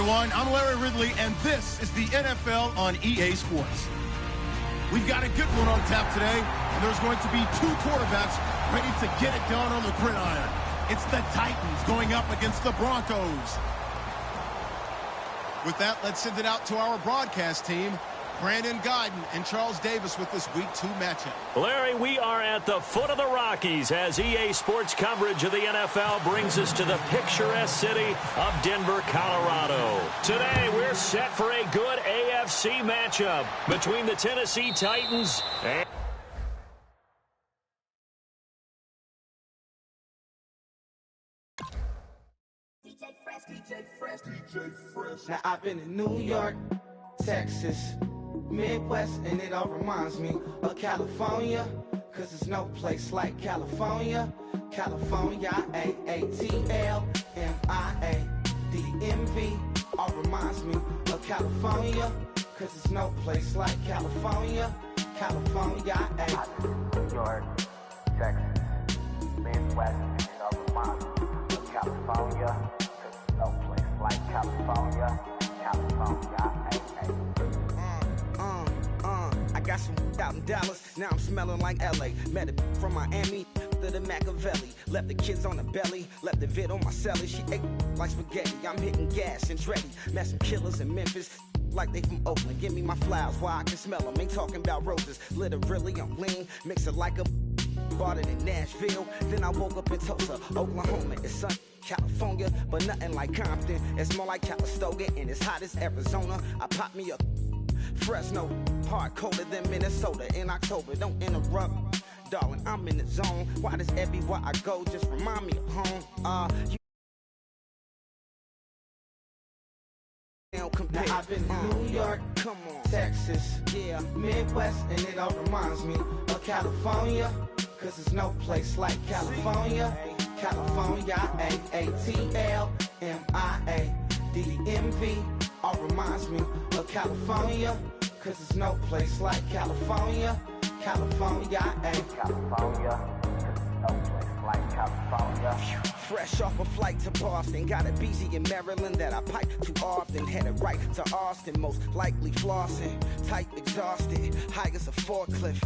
everyone. I'm Larry Ridley, and this is the NFL on EA Sports. We've got a good one on tap today, and there's going to be two quarterbacks ready to get it done on the gridiron. It's the Titans going up against the Broncos. With that, let's send it out to our broadcast team. Brandon Godden and Charles Davis with this Week 2 matchup. Larry, we are at the foot of the Rockies as EA Sports coverage of the NFL brings us to the picturesque city of Denver, Colorado. Today, we're set for a good AFC matchup between the Tennessee Titans and... Now I've been in New York, Texas, Midwest, and it all reminds me of California, cause there's no place like California. California, A-A-T-L-M-I-A-D-D-M-V, all reminds me of California, cause there's no place like California. California, New York, Texas, Midwest, and it all reminds me of California, cause there's no place like California. California, I got some out in Dallas, now I'm smelling like LA. Met a from Miami to the Machiavelli. Left the kids on the belly, left the vid on my celly. She ate like spaghetti, I'm hitting gas and Tretti. Met some killers in Memphis, like they from Oakland. Give me my flowers while I can smell them. Ain't talking about roses, literally I'm lean. Mix it like a bought it in Nashville. Then I woke up in Tulsa, Oklahoma. It's sun, California, but nothing like Compton. It's more like Calistoga and it's hot as Arizona. I pop me a Fresno, hard colder than Minnesota in October. Don't interrupt, darling, I'm in the zone. Why does everywhere I go just remind me of home? Now I've been to New York, come on, Texas, yeah, Midwest, and it all reminds me of California, cause there's no place like California. California, A-A-T-L-M-I-A-D-D-M-V, all reminds me of California, cause there's no place like California. California, California, cause there's no place like California. Fresh off a flight to Boston, got a BZ in Maryland that I pipe too often. Headed right to Austin, most likely flossing. Tight, exhausted, high as a forklift.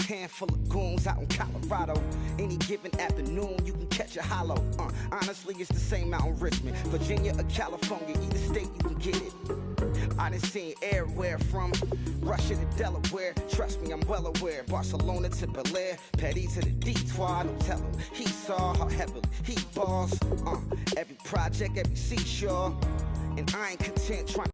Handful of goons out in Colorado. Any given afternoon, you can catch a hollow. Honestly, it's the same out in Richmond, Virginia or California. Either state, you can get it. I done seen everywhere from Russia to Delaware. Trust me, I'm well aware. Barcelona to Bel Air, Petty to the Detroit. Don't tell him he saw how heavily he balls. Every project, every seashore, and I ain't content trying.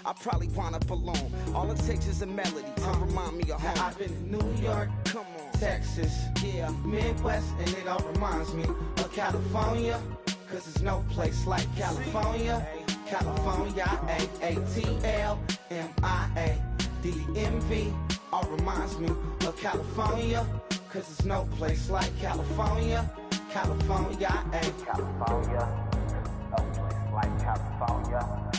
I probably wind up alone. All it takes is a melody to remind me of home. I've been to New York, come on, Texas, yeah, Midwest, and it all reminds me of California, cause there's no place like California. California, A-A-T-L-M-I-A-D-D-M-V, all reminds me of California, cause there's no place like California. California, California, cause there's no place like California.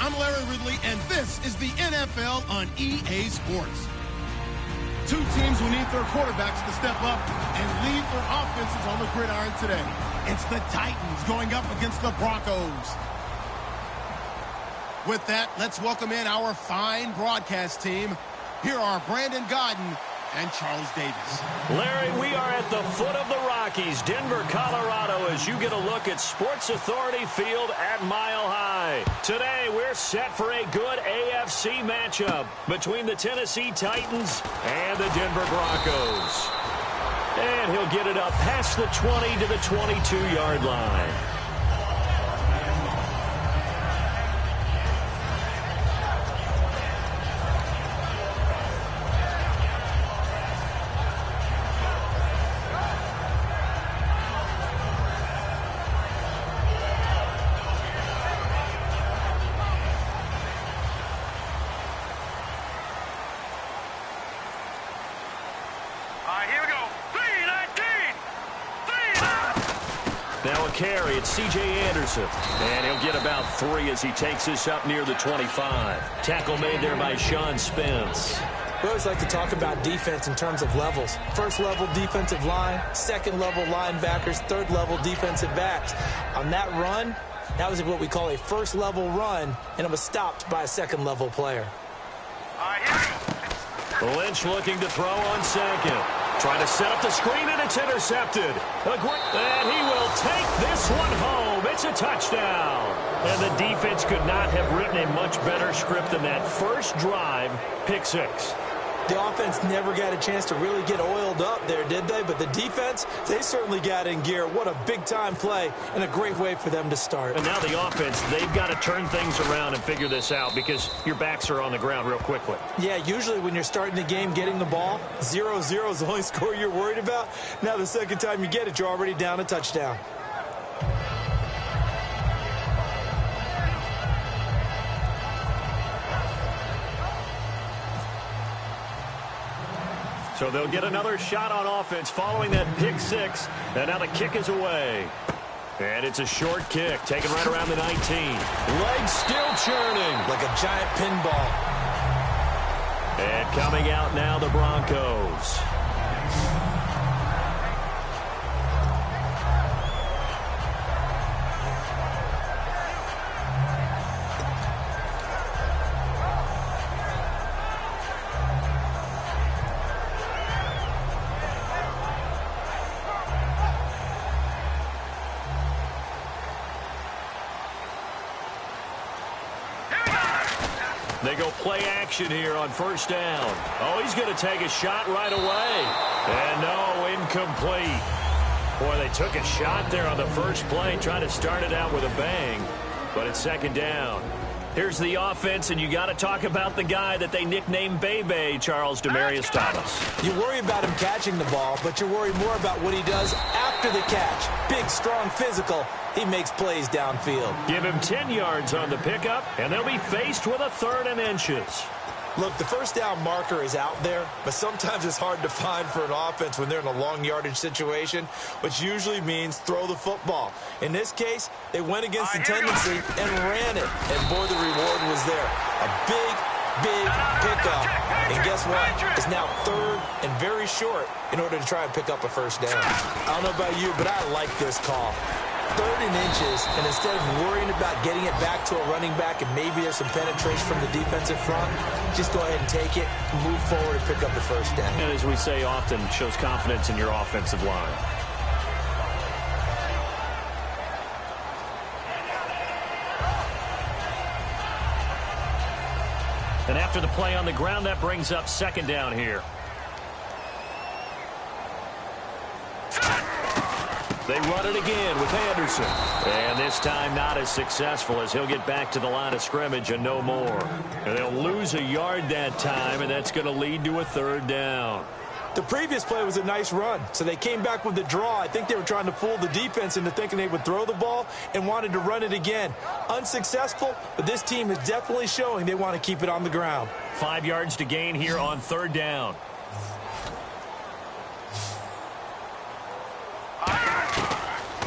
I'm Larry Ridley, and this is the NFL on EA Sports. Two teams will need their quarterbacks to step up and lead their offenses on the gridiron today. It's the Titans going up against the Broncos. With that, let's welcome in our fine broadcast team. Here are Brandon Godden and Charles Davis. Larry, we are at the foot of the Rockies, Denver, Colorado, as you get a look at Sports Authority Field at Mile High. Today, we're set for a good AFC matchup between the Tennessee Titans and the Denver Broncos. And he'll get it up past the 20 to the 22-yard line. Carry, it's C.J. Anderson, and he'll get about 3 as he takes this up near the 25. Tackle made there by Sean Spence. We always like to talk about defense in terms of levels. First level defensive line, second level linebackers, third level defensive backs. On that run, that was what we call a first level run, and it was stopped by a second level player. Lynch looking to throw on second. Trying to set up the screen, and it's intercepted. And he will take this one home. It's a touchdown. And the defense could not have written a much better script than that first drive, pick 6. The offense never got a chance to really get oiled up there, did they? But the defense, they certainly got in gear. What a big-time play and a great way for them to start. And now the offense, they've got to turn things around and figure this out because your backs are on the ground real quickly. Yeah, usually when you're starting the game getting the ball, 0-0 is the only score you're worried about. Now the second time you get it, you're already down a touchdown. So they'll get another shot on offense following that pick 6. And now the kick is away. And it's a short kick, taken right around the 19. Legs still churning. Like a giant pinball. And coming out now, the Broncos. They go play action here on first down. Oh, he's going to take a shot right away. And no, incomplete. Boy, they took a shot there on the first play, trying to start it out with a bang. But it's second down. Here's the offense, and you got to talk about the guy that they nicknamed Bebe, Charles Demarius Thomas. You worry about him catching the ball, but you worry more about what he does after the catch. Big, strong, physical. He makes plays downfield. Give him 10 yards on the pickup, and they'll be faced with a 3rd and inches. Look, the first down marker is out there, but sometimes it's hard to find for an offense when they're in a long yardage situation, which usually means throw the football. In this case, they went against the tendency and ran it. And boy, the reward was there. A big, big pickup. And guess what? It's now third and very short in order to try and pick up a first down. I don't know about you, but I like this call. 3rd and inches, and instead of worrying about getting it back to a running back and maybe there's some penetration from the defensive front, just go ahead and take it, move forward, and pick up the first down. And as we say often, shows confidence in your offensive line. And after the play on the ground, that brings up 2nd down here. They run it again with Anderson. And this time not as successful as he'll get back to the line of scrimmage and no more. And they'll lose a yard that time, and that's going to lead to a 3rd down. The previous play was a nice run, so they came back with the draw. I think they were trying to fool the defense into thinking they would throw the ball and wanted to run it again. Unsuccessful, but this team is definitely showing they want to keep it on the ground. 5 yards to gain here on 3rd down.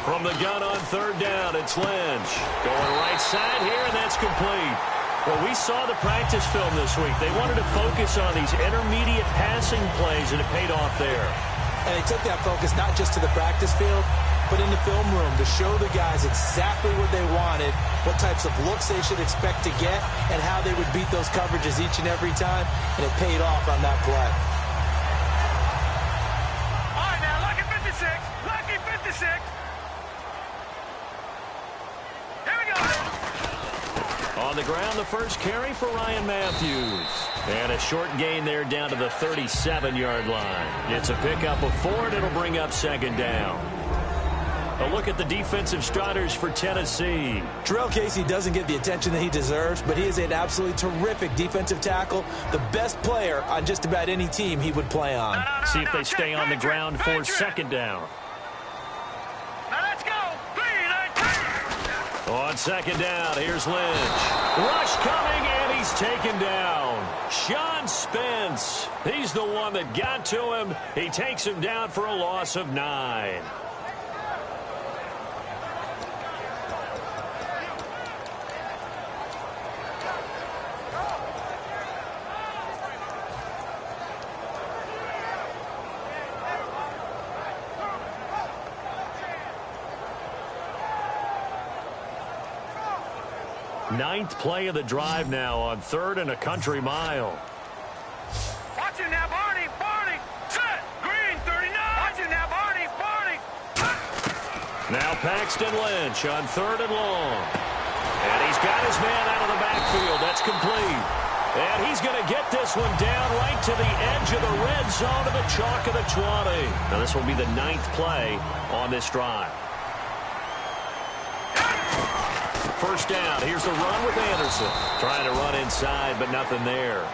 From the gun on 3rd down, it's Lynch. Going right side here, and that's complete. Well, we saw the practice film this week. They wanted to focus on these intermediate passing plays, and it paid off there. And they took that focus not just to the practice field, but in the film room to show the guys exactly what they wanted, what types of looks they should expect to get, and how they would beat those coverages each and every time, and it paid off on that play. All right, now, lucky 56. Lucky 56. On the ground, the first carry for Ryan Matthews. And a short gain there down to the 37-yard line. It's a pickup of 4, and it'll bring up 2nd down. A look at the defensive starters for Tennessee. Terrell Casey doesn't get the attention that he deserves, but he is an absolutely terrific defensive tackle, the best player on just about any team he would play on. See if they stay on the ground for 2nd down. On 2nd down, here's Lynch. Rush coming, and he's taken down. Sean Spence, he's the one that got to him. He takes him down for a loss of 9. Ninth play of the drive now on 3rd and a country mile. Watch it now, Barney. Barney. Set. Green, 39. Watch it now, Barney. Barney. Now Paxton Lynch on 3rd and long. And he's got his man out of the backfield. That's complete. And he's going to get this one down right to the edge of the red zone to the chalk of the 20. Now this will be the 9th play on this drive. First down. Here's the run with Anderson. Trying to run inside, but nothing there.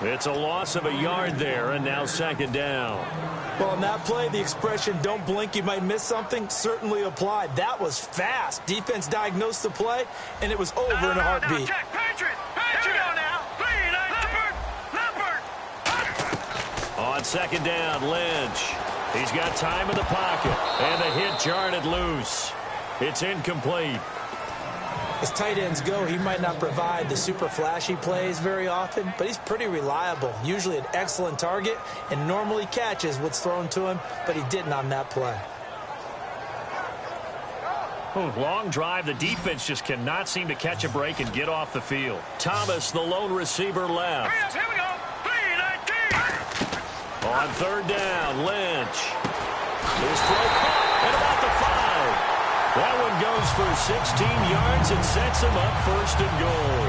It's a loss of a yard there, and now 2nd down. Well, on that play, the expression, don't blink, you might miss something, certainly applied. That was fast. Defense diagnosed the play, and it was over in a heartbeat. Check. Patriot. Patriot. Here we go now. Leopard. On 2nd down, Lynch. He's got time in the pocket, and the hit jarred it loose. It's incomplete. As tight ends go, he might not provide the super flashy plays very often, but he's pretty reliable, usually an excellent target, and normally catches what's thrown to him, but he didn't on that play. Long drive. The defense just cannot seem to catch a break and get off the field. Thomas, the lone receiver, left. Here we go. 3-19. On 3rd down, Lynch. His throw caught at about the 5. That one goes for 16 yards and sets him up 1st and goal.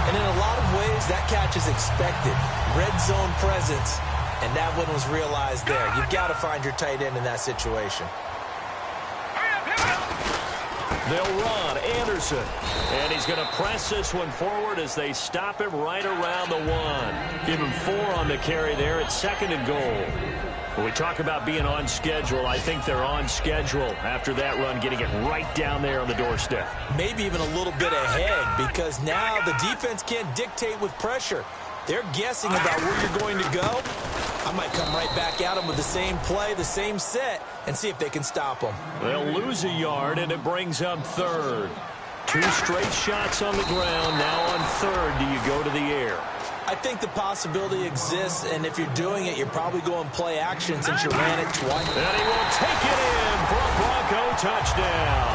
And in a lot of ways, that catch is expected. Red zone presence, and that one was realized there. You've got to find your tight end in that situation. They'll run Anderson, and he's going to press this one forward as they stop him right around the 1. Give him 4 on the carry there at 2nd and goal. When we talk about being on schedule, I think they're on schedule after that run, getting it right down there on the doorstep. Maybe even a little bit ahead, because now the defense can't dictate with pressure. They're guessing about where you're going to go. I might come right back at them with the same play, the same set, and see if they can stop them. They'll lose a yard, and it brings up 3rd. 2 straight shots on the ground. Now on 3rd, do you go to the air? I think the possibility exists, and if you're doing it, you're probably going play action since you ran it twice. And he will take it in for a Bronco touchdown.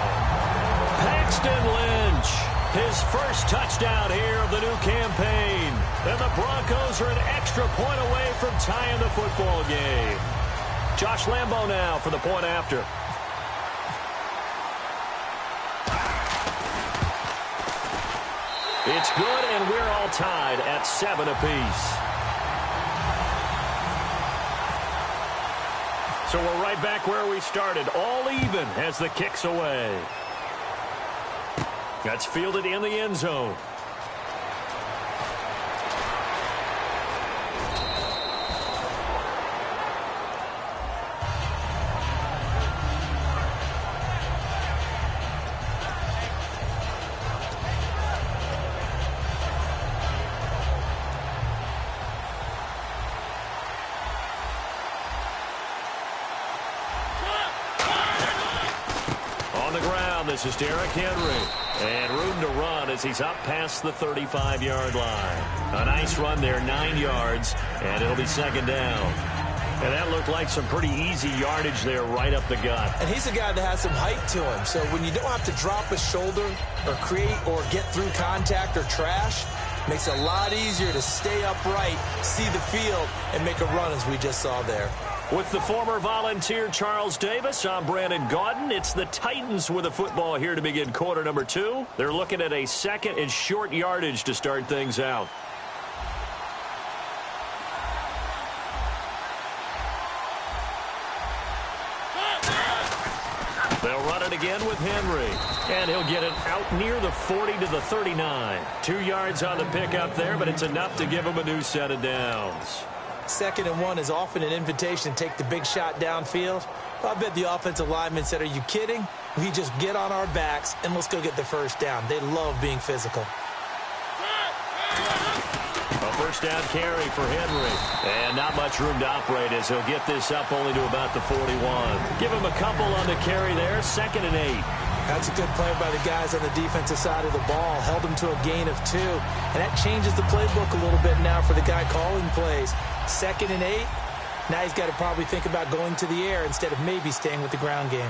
Paxton Lynch, his first touchdown here of the new campaign. And the Broncos are an extra point away from tying the football game. Josh Lambo now for the point after. It's good, and we're all tied at 7 apiece. So we're right back where we started, all even as the kick's away. That's fielded in the end zone. This is Derrick Henry, and room to run as he's up past the 35-yard line. A nice run there, 9 yards, and it'll be second down. And that looked like some pretty easy yardage there right up the gut. And he's a guy that has some height to him, so when you don't have to drop a shoulder or create or get through contact or trash, makes it a lot easier to stay upright, see the field, and make a run as we just saw there. With the former Volunteer Charles Davis, I'm Brandon Gaudin. It's the Titans with the football here to begin quarter number 2. They're looking at a second and short yardage to start things out. They'll run it again with Henry, and he'll get it out near the 40 to the 39. 2 yards on the pickup there, but it's enough to give him a new set of downs. 2nd and 1 is often an invitation to take the big shot downfield. I bet the offensive lineman said, are you kidding? We just get on our backs and let's go get the first down. They love being physical. A first down carry for Henry. And not much room to operate as he'll get this up only to about the 41. Give him a couple on the carry there. 2nd and 8. That's a good play by the guys on the defensive side of the ball. Held him to a gain of 2. And that changes the playbook a little bit now for the guy calling plays. 2nd and 8. Now he's got to probably think about going to the air instead of maybe staying with the ground game.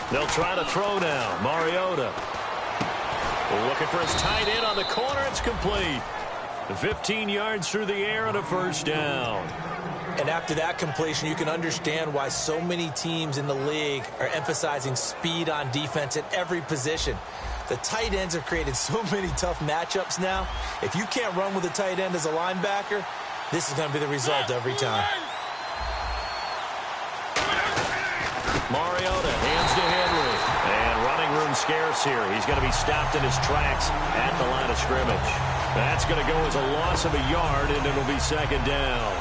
They'll try to throw now. Mariota looking for his tight end on the corner. It's complete. 15 yards through the air and a first down. And after that completion, you can understand why so many teams in the league are emphasizing speed on defense at every position. The tight ends have created so many tough matchups now. If you can't run with a tight end as a linebacker, this is going to be the result every time. Mariota hands to Henry. And running room scarce here. He's going to be stopped in his tracks at the line of scrimmage. That's going to go as a loss of a yard, and it'll be second down.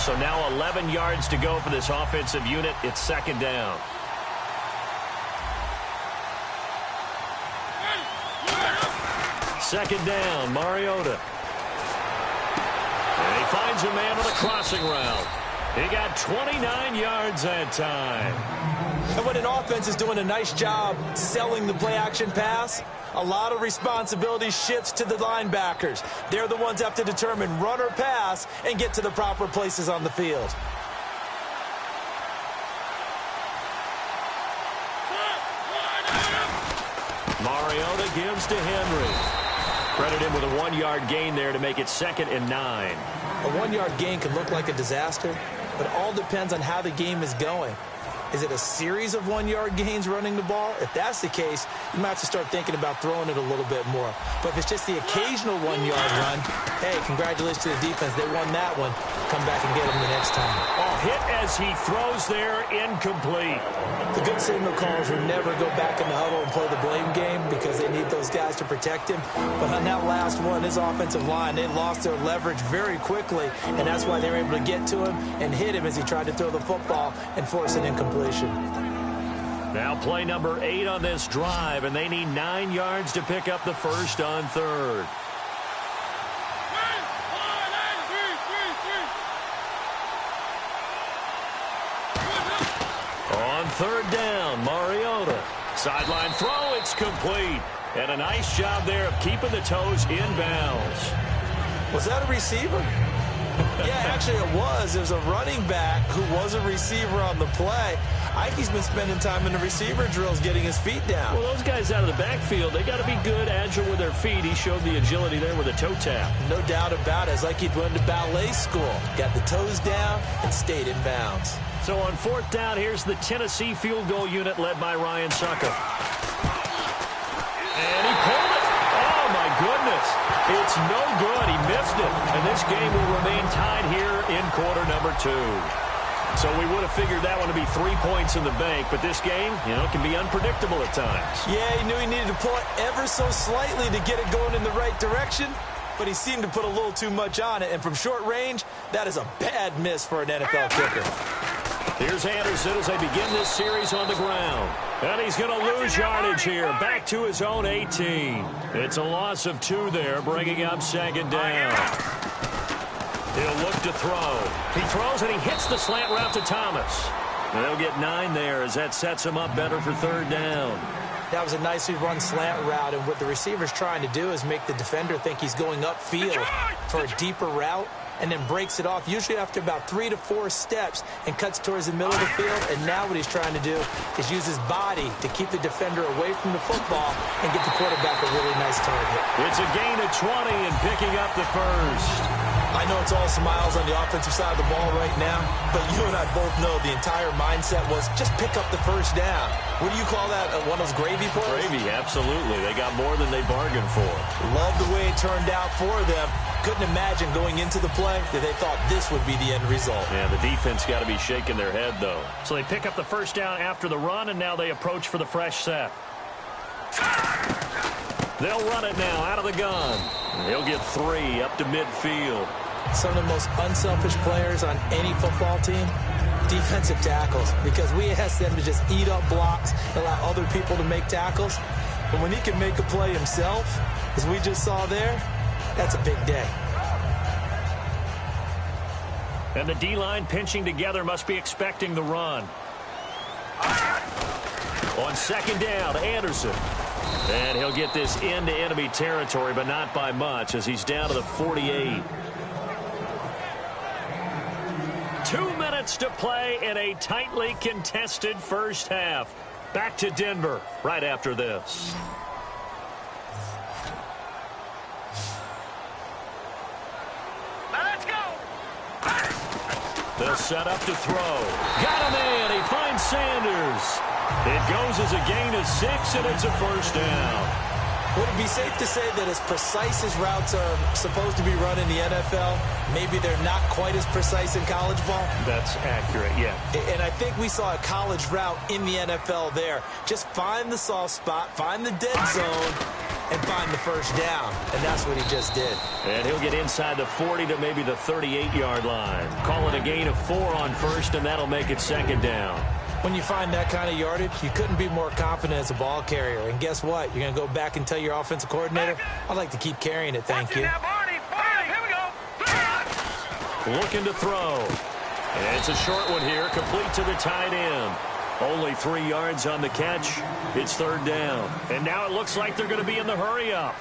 So now 11 yards to go for this offensive unit. It's second down. Second down, Mariota. And he finds a man on a crossing route. He got 29 yards that time. And when an offense is doing a nice job selling the play-action pass, a lot of responsibility shifts to the linebackers. They're the ones that have to determine run or pass and get to the proper places on the field. Mariota gives to Henry. Credit him with a 1-yard gain there to make it 2nd and 9. A 1-yard gain can look like a disaster, but it all depends on how the game is going. Is it a series of 1-yard gains running the ball? If that's the case, you might have to start thinking about throwing it a little bit more. But if it's just the occasional 1-yard run, hey, congratulations to the defense. They won that one. Come back and get them the next time. Oh, hit as he throws there, incomplete. The good signal callers would never go back in the huddle and play the blame game because they need those guys to protect him. But on that last one, his offensive line, they lost their leverage very quickly, and that's why they were able to get to him and hit him as he tried to throw the football and force an incompletion. Now play number 8 on this drive, and they need 9 yards to pick up the first on 3rd. On third down, Mariota. Sideline throw, it's complete. And a nice job there of keeping the toes in bounds. Was that a receiver? Yeah, actually it was. There's a running back who was a receiver on the play. Ikey's been spending time in the receiver drills getting his feet down. Well, those guys out of the backfield, they got to be good, agile with their feet. He showed the agility there with a toe tap. No doubt about it. It's like he'd went to ballet school. Got the toes down and stayed in bounds. So on fourth down, here's the Tennessee field goal unit led by Ryan Suckup. And he pulled it. Oh, my goodness. It's no good. He missed it. And this game will remain tied here in quarter number 2. So we would have figured that one to be 3 points in the bank. But this game, can be unpredictable at times. Yeah, he knew he needed to pull it ever so slightly to get it going in the right direction. But he seemed to put a little too much on it. And from short range, that is a bad miss for an NFL kicker. Here's Anderson as they begin this series on the ground. And he's going to lose yardage here. Back to his own 18. It's a loss of 2 there, bringing up second down. He'll look to throw. He throws and he hits the slant route to Thomas. And they'll get 9 there as that sets him up better for third down. That was a nicely run slant route, and what the receiver's trying to do is make the defender think he's going upfield for a deeper route, and then breaks it off, usually after about 3 to 4 steps, and cuts towards the middle of the field. And now what he's trying to do is use his body to keep the defender away from the football and get the quarterback a really nice target. It's a gain of 20 and picking up the first. I know it's all smiles on the offensive side of the ball right now, but you and I both know the entire mindset was just pick up the first down. What do you call that? One of those gravy plays? Gravy, absolutely. They got more than they bargained for. Love the way it turned out for them. Couldn't imagine going into the play that they thought this would be the end result. Yeah, the defense got to be shaking their head, though. So they pick up the first down after the run, and now they approach for the fresh set. They'll run it now out of the gun. He'll get 3 up to midfield. Some of the most unselfish players on any football team, defensive tackles, because we ask them to just eat up blocks and allow other people to make tackles. But when he can make a play himself, as we just saw there, that's a big day. And the D-line pinching together must be expecting the run. On second down, Anderson. And he'll get this into enemy territory, but not by much, as he's down to the 48. 2 minutes to play in a tightly contested first half. Back to Denver right after this. Now let's go. They'll set up to throw. Got him in. He finds Sanders. It goes as a gain of 6, and it's a first down. Would it be safe to say that as precise as routes are supposed to be run in the NFL, maybe they're not quite as precise in college ball? That's accurate, yeah. And I think we saw a college route in the NFL there. Just find the soft spot, find the dead zone, and find the first down. And that's what he just did. And he'll get inside the 40 to maybe the 38-yard line. Call it a gain of 4 on first, and that'll make it second down. When you find that kind of yardage, you couldn't be more confident as a ball carrier. And guess what? You're going to go back and tell your offensive coordinator, I'd like to keep carrying it, thank you. Now, Barney, here we go. Looking to throw. And it's a short one here, complete to the tight end. Only 3 yards on the catch. It's third down. And now it looks like they're going to be in the hurry-up.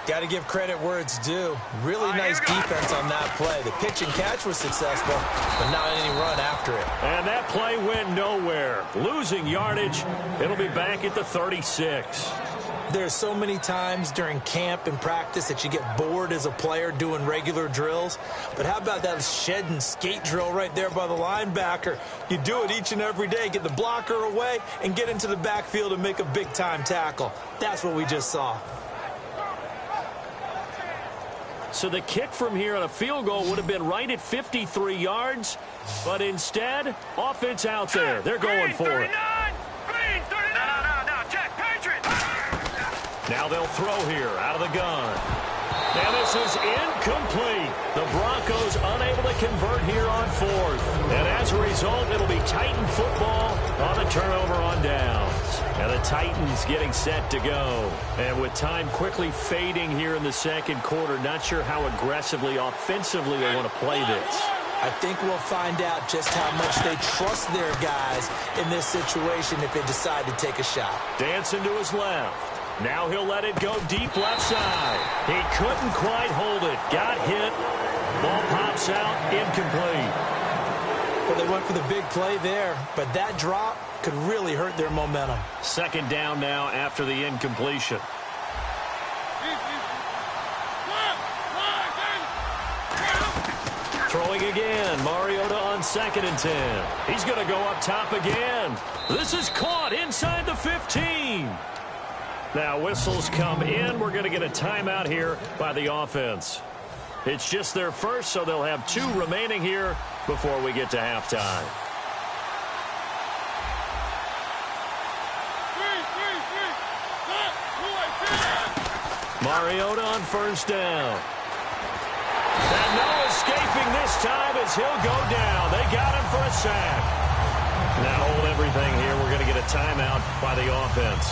Got to give credit where it's due. Really nice defense on that play. The pitch and catch was successful, but not any run after it. And that play went nowhere. Losing yardage. It'll be back at the 36. There's so many times during camp and practice that you get bored as a player doing regular drills. But how about that shed and skate drill right there by the linebacker? You do it each and every day. Get the blocker away and get into the backfield and make a big-time tackle. That's what we just saw. So the kick from here on a field goal would have been right at 53 yards. But instead, offense out there. They're going for it. Green 39. No, check. Patriots. Now they'll throw here out of the gun. And this is incomplete. The Broncos unable to convert here on fourth. And as a result, it'll be Titan football on the turnover on downs. And the Titans getting set to go. And with time quickly fading here in the second quarter, not sure how aggressively, offensively they want to play this. I think we'll find out just how much they trust their guys in this situation if they decide to take a shot. Dancing to his left. Now he'll let it go deep left side. He couldn't quite hold it. Got hit. Ball pops out. Incomplete. Well, they went for the big play there, but that drop could really hurt their momentum. Second down now after the incompletion. Throwing again. Mariota on 2nd and 10. He's going to go up top again. This is caught inside the 15. Now whistles come in. We're going to get a timeout here by the offense. It's just their first, so they'll have 2 remaining here before we get to halftime. Mariota on 1st down. And no escaping this time as he'll go down. They got him for a sack. Now hold everything here. We're going to get a timeout by the offense.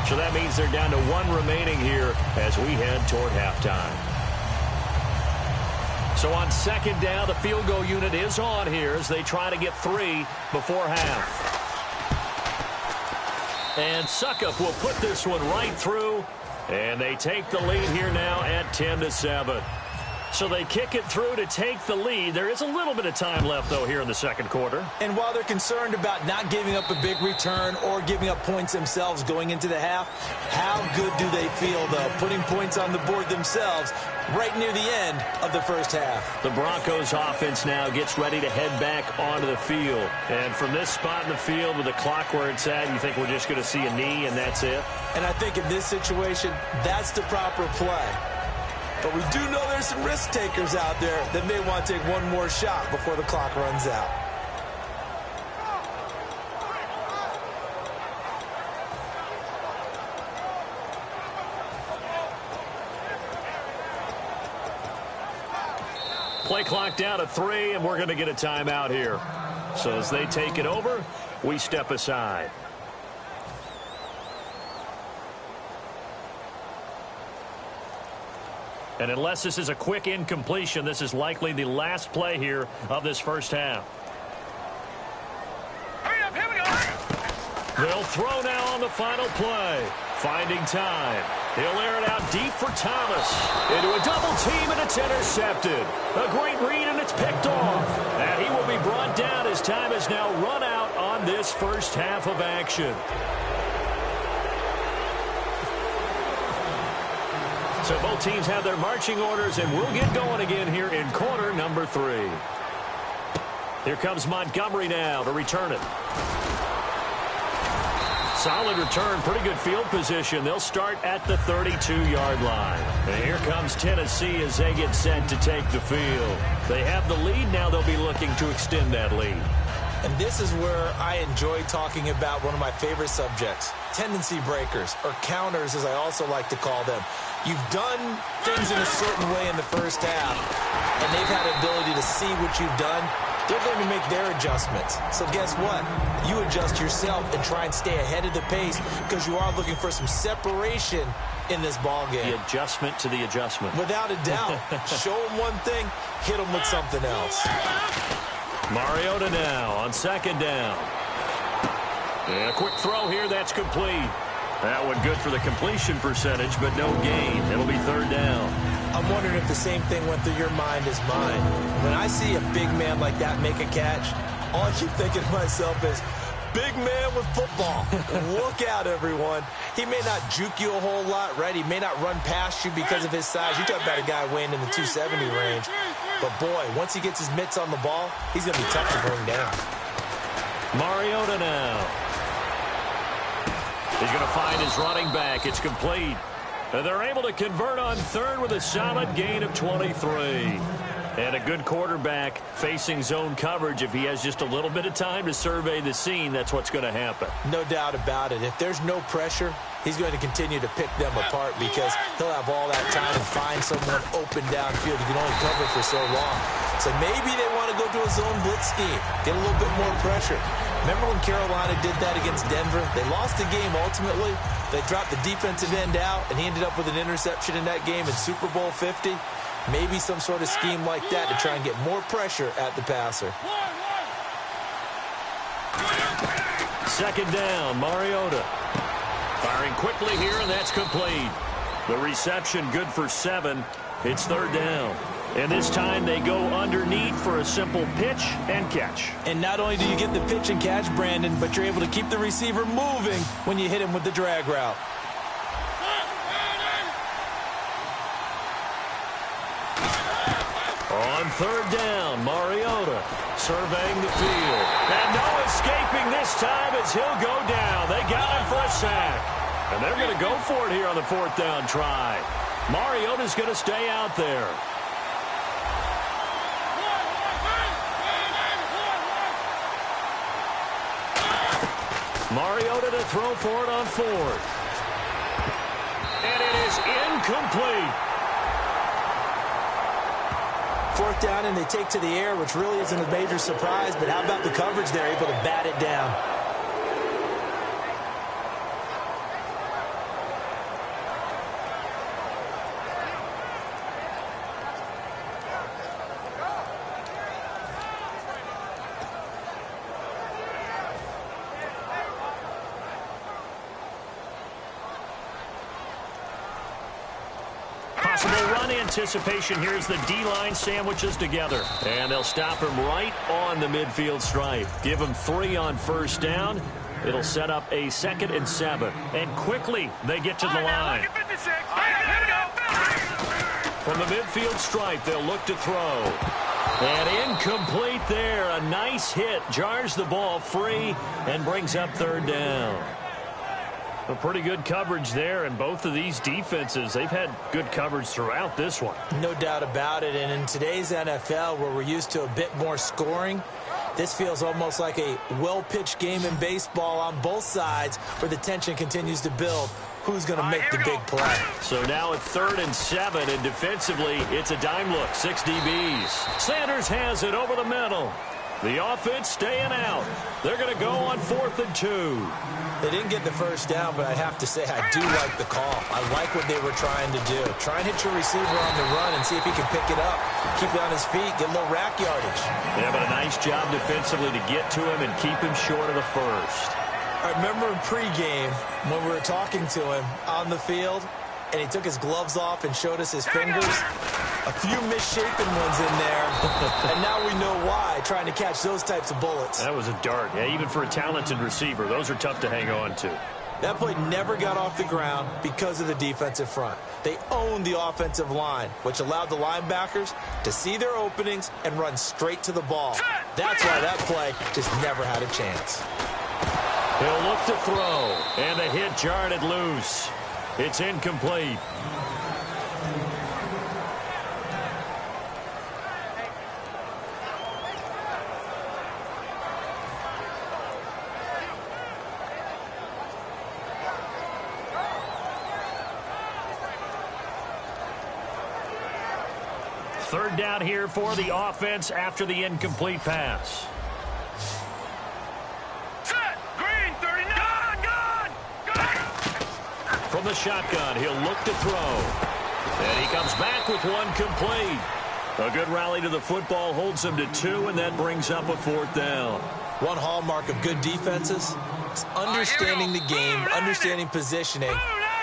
So that means they're down to 1 remaining here as we head toward halftime. So on 2nd down, the field goal unit is on here as they try to get 3 before half. And Suckup will put this one right through. And they take the lead here now at 10-7. So they kick it through to take the lead. There is a little bit of time left, though, here in the second quarter. And while they're concerned about not giving up a big return or giving up points themselves going into the half, how good do they feel, though, putting points on the board themselves right near the end of the first half? The Broncos offense now gets ready to head back onto the field. And from this spot in the field with the clock where it's at, you think we're just going to see a knee and that's it? And I think in this situation, that's the proper play. But we do know there's some risk takers out there that may want to take one more shot before the clock runs out. Play clock down to 3, and we're going to get a timeout here. So as they take it over, we step aside. And unless this is a quick incompletion, this is likely the last play here of this first half. Hurry up, here we go. They'll throw now on the final play. Finding time. He'll air it out deep for Thomas. Into a double team, and it's intercepted. A great read, and it's picked off. And he will be brought down as time has now run out on this first half of action. So both teams have their marching orders, and we'll get going again here in quarter number 3. Here comes Montgomery now to return it. Solid return, pretty good field position. They'll start at the 32-yard line. And here comes Tennessee as they get set to take the field. They have the lead. Now they'll be looking to extend that lead. And this is where I enjoy talking about one of my favorite subjects, tendency breakers, or counters as I also like to call them. You've done things in a certain way in the first half, and they've had the ability to see what you've done. They're going to make their adjustments. So guess what? You adjust yourself and try and stay ahead of the pace because you are looking for some separation in this ball game. The adjustment to the adjustment. Without a doubt. Show them one thing, hit them with something else. Mariota now on 2nd down. And a quick throw here, that's complete. That one good for the completion percentage, but no gain. It'll be 3rd down. I'm wondering if the same thing went through your mind as mine. When I see a big man like that make a catch, all I keep thinking to myself is, big man with football. Look out, everyone. He may not juke you a whole lot, right? He may not run past you because of his size. You talk about a guy weighing in the 270 range. But, boy, once he gets his mitts on the ball, he's going to be tough to bring down. Mariota now. He's going to find his running back. It's complete. And they're able to convert on 3rd with a solid gain of 23. And a good quarterback facing zone coverage. If he has just a little bit of time to survey the scene, that's what's going to happen. No doubt about it. If there's no pressure, he's going to continue to pick them apart because he'll have all that time to find someone open downfield. He can only cover for so long. So maybe they want to go to a zone blitz scheme, get a little bit more pressure. Remember when Carolina did that against Denver? They lost the game ultimately. They dropped the defensive end out, and he ended up with an interception in that game in Super Bowl 50. Maybe some sort of scheme like that to try and get more pressure at the passer. Second down, Mariota. Firing quickly here, and that's complete. The reception good for 7. It's third down. And this time they go underneath for a simple pitch and catch. And not only do you get the pitch and catch, Brandon, but you're able to keep the receiver moving when you hit him with the drag route. On third down, Mariota surveying the field. And no escaping this time as he'll go down. They got him for a sack. And they're going to go for it here on the fourth down try. Mariota's going to stay out there. Mariota to throw for it on fourth. And it is incomplete. Fourth down, and they take to the air, which really isn't a major surprise, but how about the coverage there, able to bat it down? Anticipation here as the D-line sandwiches together. And they'll stop him right on the midfield stripe. Give him 3 on first down. It'll set up a 2nd and 7. And quickly they get to the line. From the midfield stripe, they'll look to throw. And incomplete there. A nice hit. Jars the ball free and brings up third down. A pretty good coverage there, and both of these defenses, they've had good coverage throughout this one. No doubt about it, and in today's NFL, where we're used to a bit more scoring, this feels almost like a well-pitched game in baseball on both sides where the tension continues to build. Who's going to make the big play? So now it's 3rd and 7, and defensively, it's a dime look, 6 DBs. Sanders has it over the middle. The offense staying out. They're going to go on 4th and 2. They didn't get the first down, but I have to say I do like the call. I like what they were trying to do. Try and hit your receiver on the run and see if he can pick it up. Keep it on his feet, get a little rack yardage. Yeah, but a nice job defensively to get to him and keep him short of the first. I remember in pregame when we were talking to him on the field, and he took his gloves off and showed us his fingers. A few misshapen ones in there, and now we know why, trying to catch those types of bullets. That was a dart. Yeah, even for a talented receiver, those are tough to hang on to. That play never got off the ground because of the defensive front. They owned the offensive line, which allowed the linebackers to see their openings and run straight to the ball. That's why that play just never had a chance. He'll look to throw, and the hit jarred it loose. It's incomplete. Third down here for the offense after the incomplete pass. Set! Green, 39! Gone! From the shotgun, he'll look to throw. And he comes back with one complete. A good rally to the football holds him to 2, and that brings up a 4th down. One hallmark of good defenses is understanding the game, understanding positioning,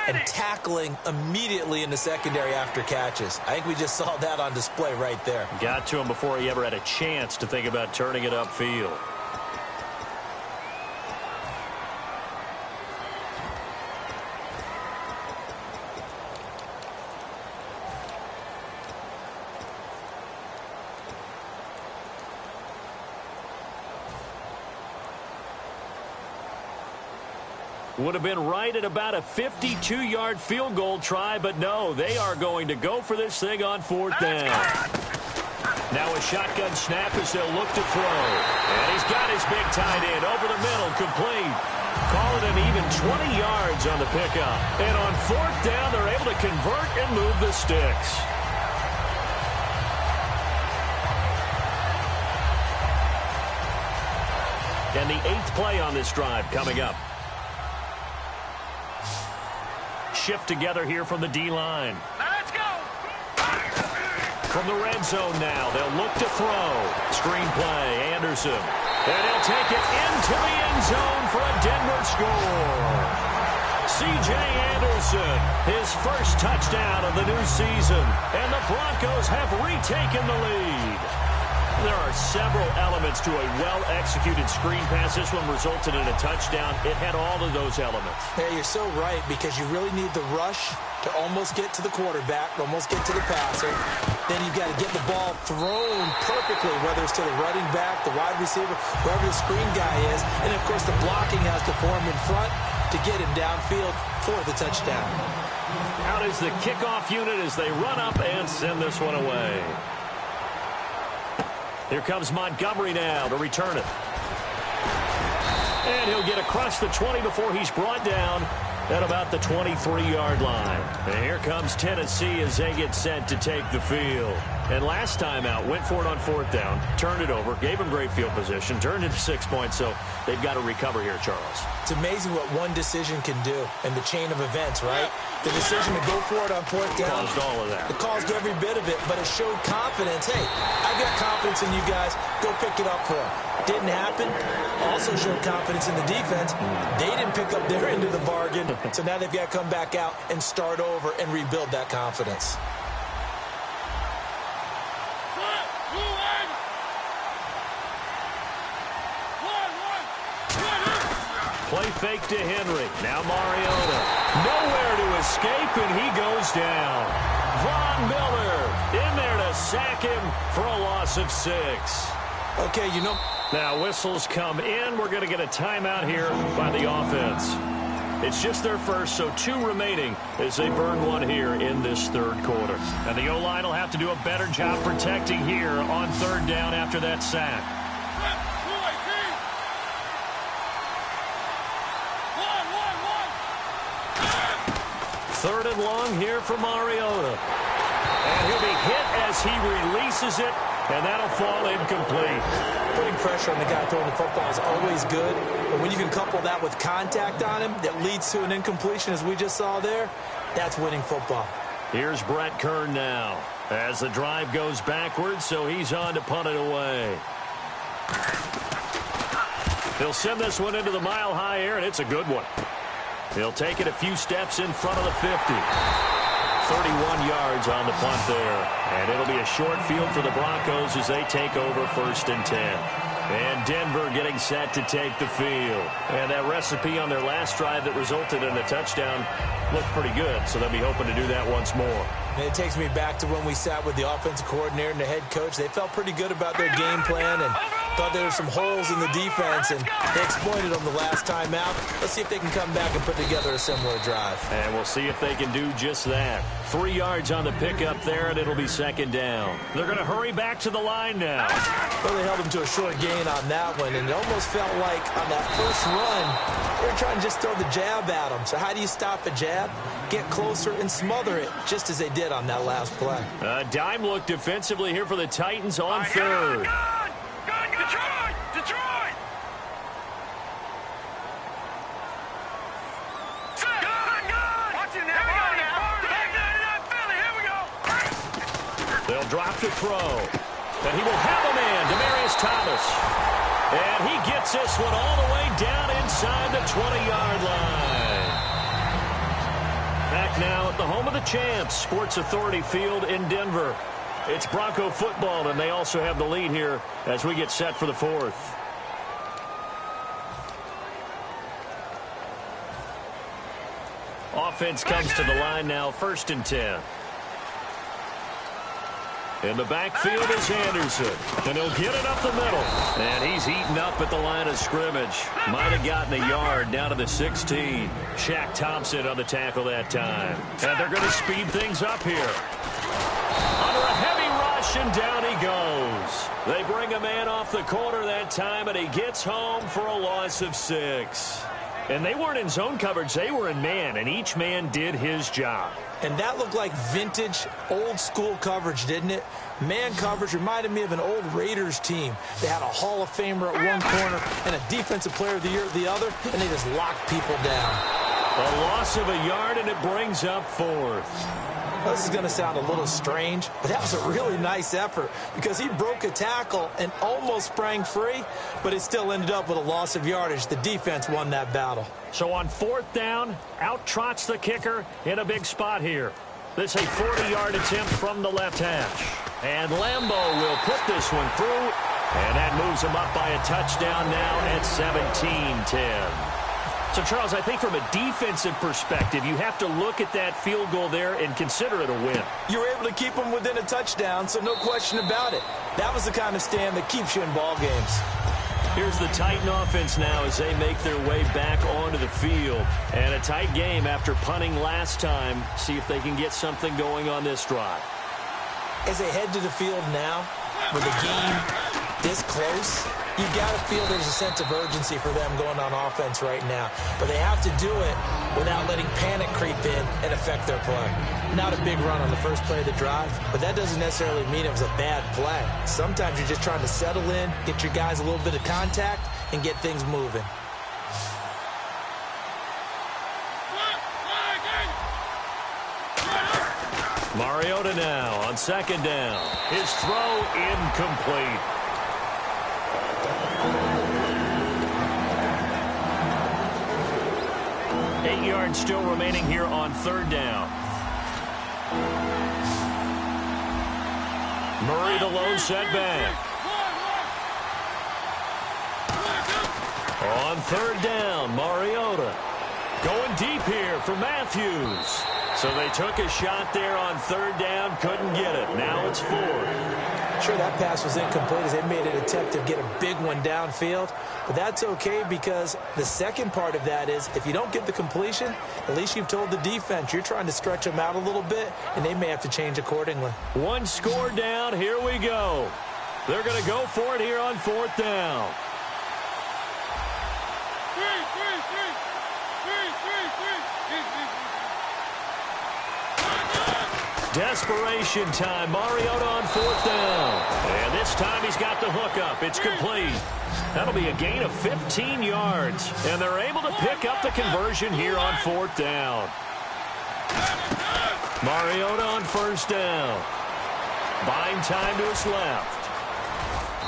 and tackling immediately in the secondary after catches. I think we just saw that on display right there. Got to him before he ever had a chance to think about turning it upfield. Would have been right at about a 52-yard field goal try, but no, they are going to go for this thing on 4th down. Now a shotgun snap as they'll look to throw. And he's got his big tight end over the middle, complete. Call it an even 20 yards on the pickup. And on 4th down, they're able to convert and move the sticks. And the 8th play on this drive coming up. Shift together here from the D-line. Let's go! From the red zone now, they'll look to throw. Screenplay, Anderson. And he'll take it into the end zone for a Denver score. C.J. Anderson, his first touchdown of the new season. And the Broncos have retaken the lead. There are several elements to a well-executed screen pass. This one resulted in a touchdown. It had all of those elements. Yeah, you're so right, because you really need the rush to almost get to the quarterback, almost get to the passer. Then you've got to get the ball thrown perfectly, whether it's to the running back, the wide receiver, whoever the screen guy is. And, of course, the blocking has to form in front to get him downfield for the touchdown. Out is the kickoff unit as they run up and send this one away. Here comes Montgomery now to return it. And he'll get across the 20 before he's brought down at about the 23-yard line. And here comes Tennessee as they get set to take the field. And last time out, went for it on fourth down, turned it over, gave him great field position, turned it to 6 points, so they've got to recover here, Charles. It's amazing what one decision can do in the chain of events, right? The decision to go for it on fourth down. Caused all of that. It caused every bit of it, but it showed confidence. Hey, I've got confidence in you guys. Go pick it up for them. Didn't happen. Also showed confidence in the defense. They didn't pick up their end of the bargain, so now they've got to come back out and start over and rebuild that confidence. Play fake to Henry. Now Mariota. Nowhere to escape, and he goes down. Von Miller in there to sack him for a loss of 6. Okay, you know. Now whistles come in. We're going to get a timeout here by the offense. It's just their first, so 2 remaining as they burn one here in this third quarter. And the O-line will have to do a better job protecting here on third down after that sack. Third and long here for Mariota. And he'll be hit as he releases it, and that'll fall incomplete. Putting pressure on the guy throwing the football is always good, but when you can couple that with contact on him that leads to an incompletion, as we just saw there, that's winning football. Here's Brett Kern now as the drive goes backwards, so he's on to punt it away. He'll send this one into the mile-high air, and it's a good one. He'll take it a few steps in front of the 50. 31 yards on the punt there. And it'll be a short field for the Broncos as they take over 1st and 10. And Denver getting set to take the field. And that recipe on their last drive that resulted in a touchdown looked pretty good, so they'll be hoping to do that once more. And it takes me back to when we sat with the offensive coordinator and the head coach. They felt pretty good about their game plan and thought there were some holes in the defense, and they exploited them the last time out. Let's see if they can come back and put together a similar drive. And we'll see if they can do just that. 3 yards on the pickup there, and it'll be 2nd down. They're going to hurry back to the line now. Well, they held them to a short gain on that one, and it almost felt like on that first run, they were trying to just throw the jab at them. So how do you stop a jab? Get closer and smother it, just as they did on that last play. A dime look defensively here for the Titans on 3rd. Detroit! Detroit! Watch it now, Philly, here we go! They'll drop to throw. And he will have a man, Demaryius Thomas. And he gets this one all the way down inside the 20-yard line. Back now at the home of the champs, Sports Authority Field in Denver. It's Bronco football, and they also have the lead here as we get set for the 4th. Offense comes to the line now, 1st and 10. In the backfield is Anderson, and he'll get it up the middle. And he's eaten up at the line of scrimmage. Might have gotten a yard down to the 16. Shaq Thompson on the tackle that time. And they're going to speed things up here. Under a heavy rush, and down he goes. They bring a man off the corner that time, and he gets home for a loss of 6. And they weren't in zone coverage. They were in man, and each man did his job. And that looked like vintage, old-school coverage, didn't it? Man coverage reminded me of an old Raiders team. They had a Hall of Famer at one corner and a Defensive Player of the Year at the other, and they just locked people down. A loss of a yard, and it brings up fourth. This is going to sound a little strange, but that was a really nice effort because he broke a tackle and almost sprang free, but it still ended up with a loss of yardage. The defense won that battle. So on fourth down, out trots the kicker in a big spot here. This a 40-yard attempt from the left hash. And Lambeau will put this one through, and that moves him up by a touchdown now at 17-10. So, Charles, I think from a defensive perspective, you have to look at that field goal there and consider it a win. You were able to keep them within a touchdown, so no question about it. That was the kind of stand that keeps you in ball games. Here's the Titan offense now as they make their way back onto the field. And a tight game after punting last time. See if they can get something going on this drive. As they head to the field now, with the game this close, you got to feel there's a sense of urgency for them going on offense right now. But they have to do it without letting panic creep in and affect their play. Not a big run on the first play of the drive, but that doesn't necessarily mean it was a bad play. Sometimes you're just trying to settle in, get your guys a little bit of contact, and get things moving. Mariota now on second down. His throw incomplete. Eight yards still remaining here on third down. Murray the lone setback. On third down, Mariota going deep here for Matthews. So they took a shot there on third down, couldn't get it. Now it's fourth. Sure, that pass was incomplete as they made an attempt to get a big one downfield. But that's okay because the second part of that is if you don't get the completion, at least you've told the defense you're trying to stretch them out a little bit, and they may have to change accordingly. One score down. Here we go. They're going to go for it here on fourth down. Desperation time. Mariota on fourth down. And this time he's got the hook up. It's complete. That'll be a gain of 15 yards. And they're able to pick up the conversion here on fourth down. Mariota on first down. Buying time to his left.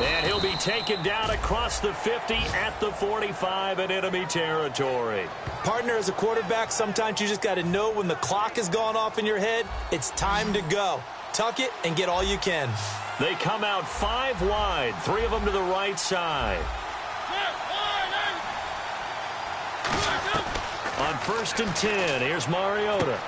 And he'll be taken down across the 50 at the 45 in enemy territory. Partner, as a quarterback, sometimes you just got to know when the clock has gone off in your head, it's time to go. Tuck it and get all you can. They come out 5 wide, 3 of them to the right side. On first and 10, here's Mariota.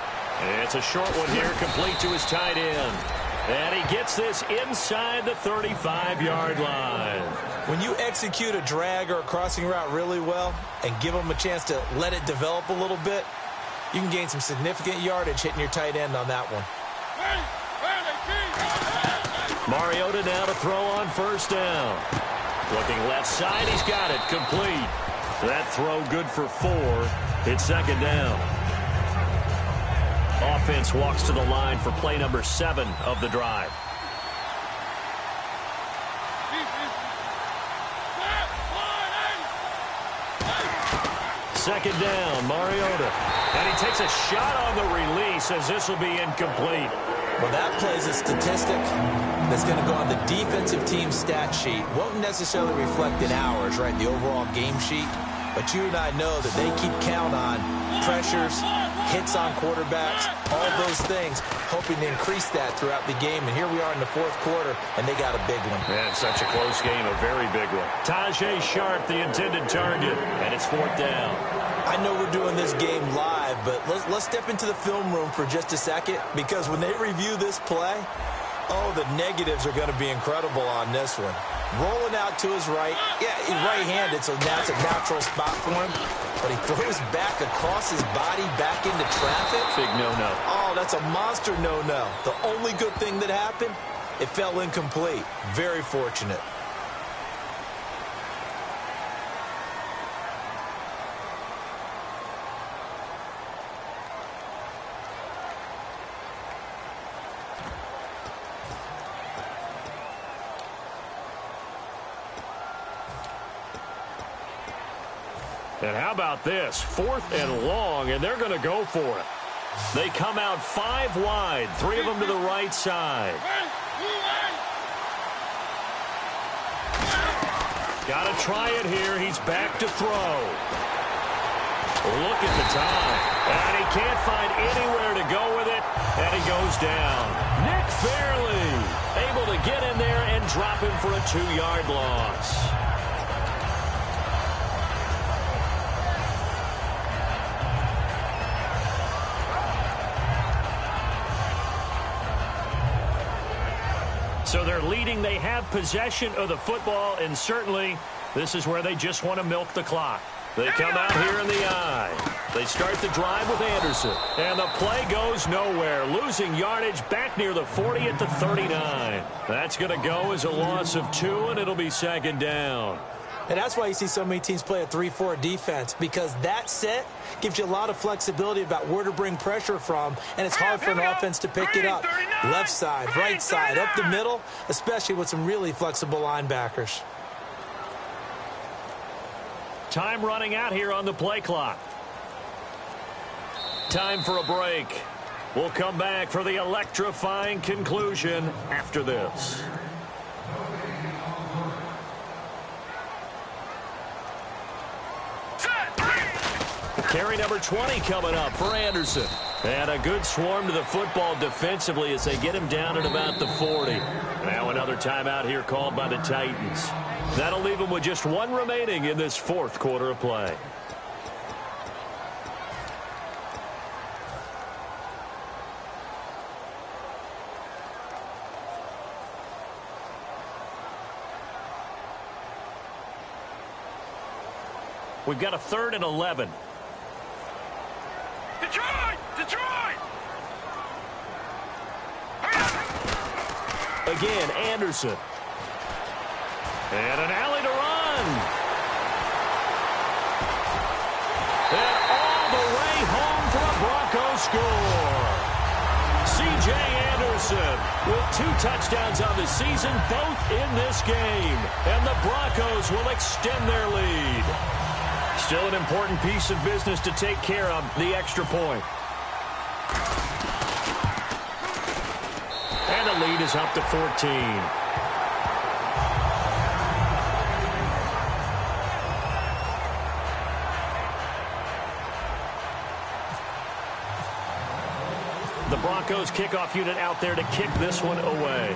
It's a short one here, complete to his tight end. And he gets this inside the 35-yard line. When you execute a drag or a crossing route really well and give them a chance to let it develop a little bit, you can gain some significant yardage hitting your tight end on that one. Mariota now to throw on first down. Looking left side, he's got it, complete. That throw good for 4. It's second down. Offense walks to the line for play number 7 of the drive. Second down, Mariota. And he takes a shot on the release as this will be incomplete. Well, that plays a statistic that's going to go on the defensive team stat sheet. Won't necessarily reflect in hours, right, the overall game sheet. But you and I know that they keep count on pressures, hits on quarterbacks, all those things, hoping to increase that throughout the game. And here we are in the fourth quarter, and they got a big one. And such a close game, a very big one. Tajay Sharp, the intended target, and it's fourth down. I know we're doing this game live, but let's step into the film room for just a second, because when they review this play, oh, the negatives are going to be incredible on this one. Rolling out to his right. Yeah, he's right-handed, so that's a natural spot for him. But he throws back across his body back into traffic. Big no-no. Oh, that's a monster no-no. The only good thing that happened, it fell incomplete. Very fortunate. And how about this? 4th and long, and they're going to go for it. They come out 5 wide, 3 of them to the right side. Got to try it here. He's back to throw. Look at the time. And he can't find anywhere to go with it, and he goes down. Nick Fairley able to get in there and drop him for a 2-yard loss. So they're leading. They have possession of the football, and certainly this is where they just want to milk the clock. They come out here in the eye. They start the drive with Anderson, and the play goes nowhere. Losing yardage back near the 40 at the 39. That's going to go as a loss of 2, and it'll be 2nd down. And that's why you see so many teams play a 3-4 defense, because that set gives you a lot of flexibility about where to bring pressure from, and it's hard for an offense to pick it up. Left side, right side, up the middle, especially with some really flexible linebackers. Time running out here on the play clock. Time for a break. We'll come back for the electrifying conclusion after this. Carry number 20 coming up for Anderson. And a good swarm to the football defensively as they get him down at about the 40. Now another timeout here called by the Titans. That'll leave them with just 1 remaining in this 4th quarter of play. We've got a 3rd and 11. Detroit! Detroit! Again, Anderson. And an alley to run. And all the way home for a Broncos score. C.J. Anderson with 2 touchdowns on the season, both in this game. And the Broncos will extend their lead. Still an important piece of business to take care of, the extra point. And the lead is up to 14. The Broncos kickoff unit out there to kick this one away.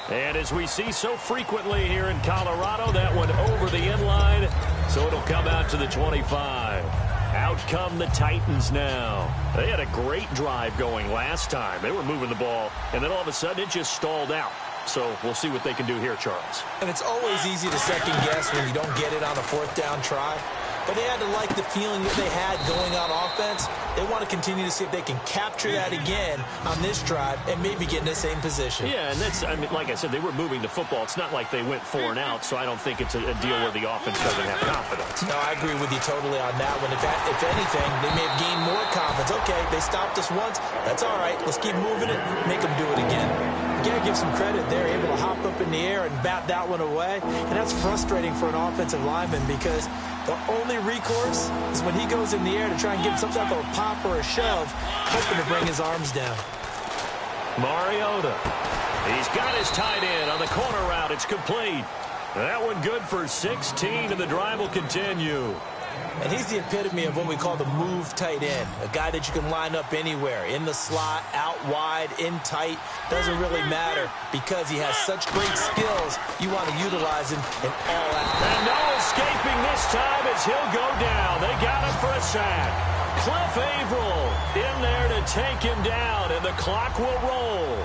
And as we see so frequently here in Colorado, that one over the end line, so it'll come out to the 25. Out come the Titans now. They had a great drive going last time. They were moving the ball, and then all of a sudden it just stalled out. So we'll see what they can do here, Charles. And it's always easy to second guess when you don't get it on a 4th down try. But they had to like the feeling that they had going on offense. They want to continue to see if they can capture that again on this drive and maybe get in the same position. Yeah, and that's, I mean, like I said, they were moving the football. It's not like they went 4 and out, so I don't think it's a deal where the offense doesn't have confidence. No, I agree with you totally on that one. If anything, they may have gained more confidence. Okay, they stopped us once. That's all right. Let's keep moving it. Make them do it again. You got to give some credit. They're able to hop up in the air and bat that one away. And that's frustrating for an offensive lineman because the only recourse is when he goes in the air to try and get some type of a pop or a shove, hoping to bring his arms down. Mariota. He's got his tight end on the corner route. It's complete. That one good for 16, and the drive will continue. And he's the epitome of what we call the move tight end, a guy that you can line up anywhere, in the slot, out wide, in tight, doesn't really matter because he has such great skills. You want to utilize him in all aspects. And no escaping this time as he'll go down. They got him for a sack. Cliff Averill in there to take him down, and the clock will roll.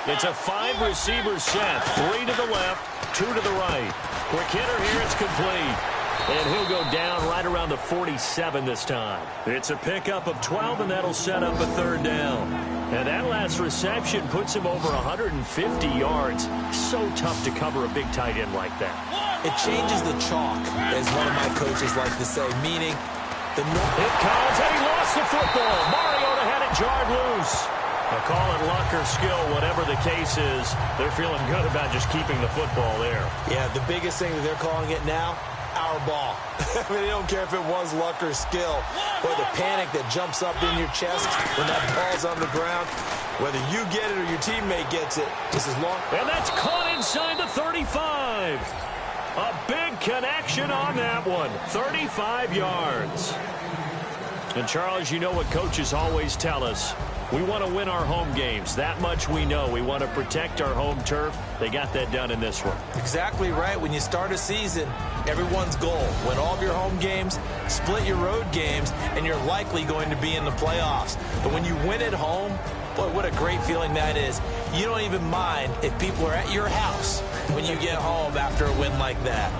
It's a 5-receiver set. 3 to the left, 2 to the right. Quick hitter here, it's complete. And he'll go down right around the 47 this time. It's a pickup of 12, and that'll set up a 3rd down. And that last reception puts him over 150 yards. So tough to cover a big tight end like that. It changes the chalk, as one of my coaches like to say, meaning the... It comes, and he lost the football. Mariota had it jarred loose. Now, call it luck or skill, whatever the case is, they're feeling good about just keeping the football there. Yeah, the biggest thing that they're calling it now, our ball. I mean, they don't care if it was luck or skill, or the panic that jumps up in your chest when that ball's on the ground. Whether you get it or your teammate gets it, just as long. And that's caught inside the 35. A big connection on that one. 35 yards. And, Charles, you know what coaches always tell us. We want to win our home games. That much we know. We want to protect our home turf. They got that done in this one. Exactly right. When you start a season, everyone's goal, win all of your home games, split your road games, and you're likely going to be in the playoffs. But when you win at home, boy, what a great feeling that is. You don't even mind if people are at your house when you get home after a win like that.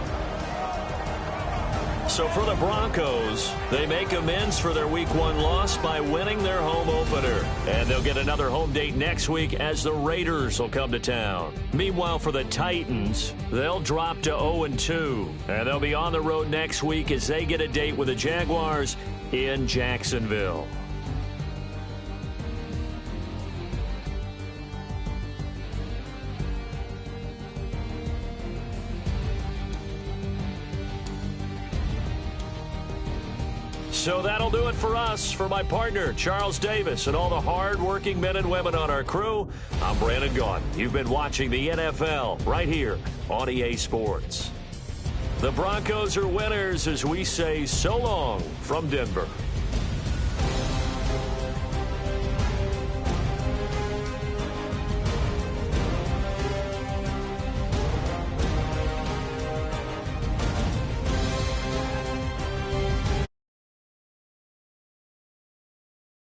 So for the Broncos, they make amends for their Week 1 loss by winning their home opener. And they'll get another home date next week as the Raiders will come to town. Meanwhile, for the Titans, they'll drop to 0-2. And they'll be on the road next week as they get a date with the Jaguars in Jacksonville. So that'll do it for us. For my partner, Charles Davis, and all the hard-working men and women on our crew, I'm Brandon Gaudin. You've been watching the NFL right here on EA Sports. The Broncos are winners as we say so long from Denver.